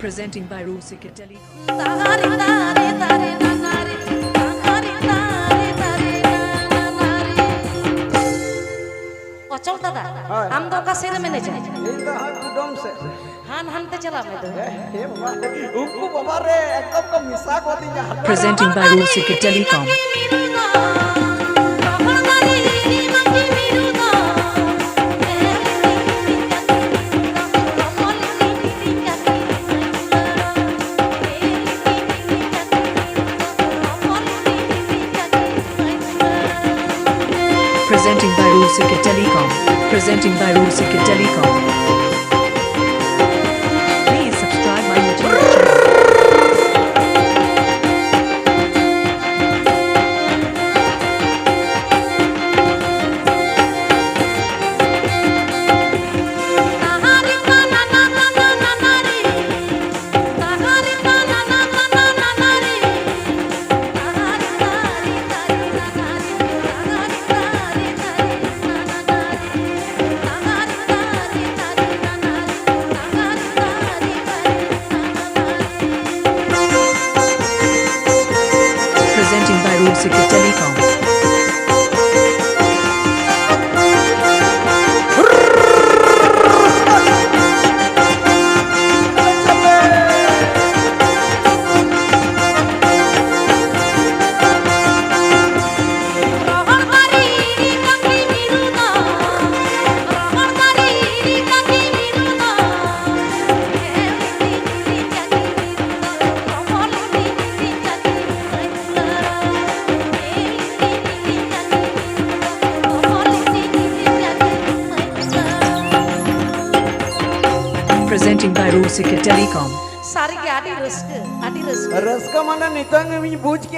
Presenting by Rusika Telecom. Ocol tada, am do kasih manajer. Ini dah kudom se. Han te chala me do. Unku babare ekdom ko misak hoti jahat. Presenting by Rusika Telecom. Presenting by Rusika Telecom. Presenting by Rusika Telecom. Please subscribe my YouTube channel. Presenting by Rusika Telecom. Presenting by Rusika Telecom. Sari ke adi Rusika. Raska mana nitang ini buj